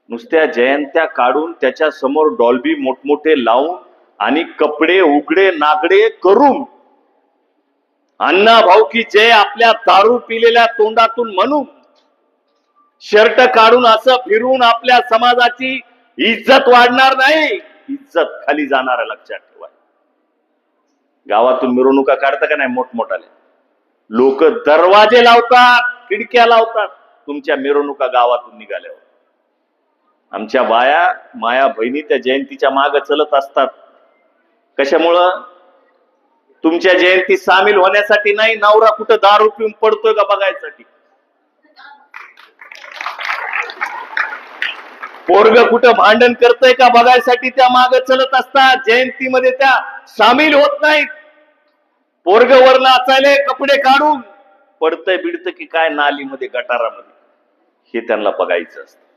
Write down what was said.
नुसत्या जयंत्या काढून त्याच्या समोर डॉल्बी मोठमोठे लावून आणि कपडे उघडे नागडे करून अण्णा भाऊ की जय आपल्या दारू पिलेल्या तोंडातून म्हणून शर्ट काढून असं फिरून आपल्या समाजाची इज्जत वाढणार नाही, इज्जत खाली जाणार, लक्षात ठेवा. गावातून मिरवणुका काढता का नाही मोठमोठाले लोक, दरवाजे लावतात, खिडक्या लावतात तुमच्या मिरवणुका गावातून निघाल्यावर. आमच्या बाया माया बहिणी त्या जयंतीच्या माग चलत असतात. कशामुळं? तुमच्या जयंती सामील होण्यासाठी नाही, नवरा कुठं दारू पिऊन पडतोय का बघायसाठी, पोरग कुठं भांडण करतय का बघायसाठी त्या माग चलत असतात. जयंतीमध्ये त्या सामील होत नाहीत. पोरग वर नाचायले कपडे काढून पडतंय बिडतं की काय नालीमध्ये गटारामध्ये, हे त्यांना बघायचं असतं.